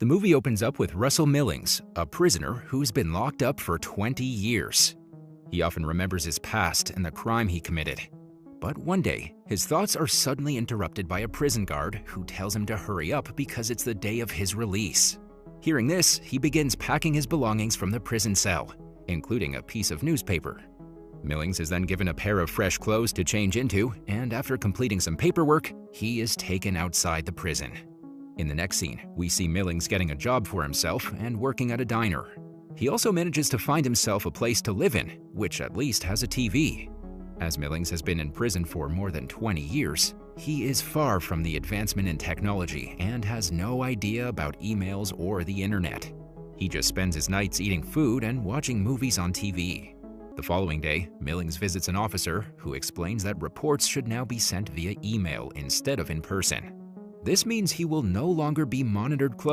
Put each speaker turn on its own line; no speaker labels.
The movie opens up with Russell Millings, a prisoner who's been locked up for 20 years. He often remembers his past and the crime he committed. But one day, his thoughts are suddenly interrupted by a prison guard who tells him to hurry up because it's the day of his release. Hearing this, he begins packing his belongings from the prison cell, including a piece of newspaper. Millings is then given a pair of fresh clothes to change into, and after completing some paperwork, he is taken outside the prison. In the next scene, we see Millings getting a job for himself and working at a diner. He also manages to find himself a place to live in, which at least has a TV. As Millings has been in prison for more than 20 years, he is far from the advancement in technology and has no idea about emails or the internet. He just spends his nights eating food and watching movies on TV. The following day, Millings visits an officer who explains that reports should now be sent via email instead of in person. This means he will no longer be monitored closely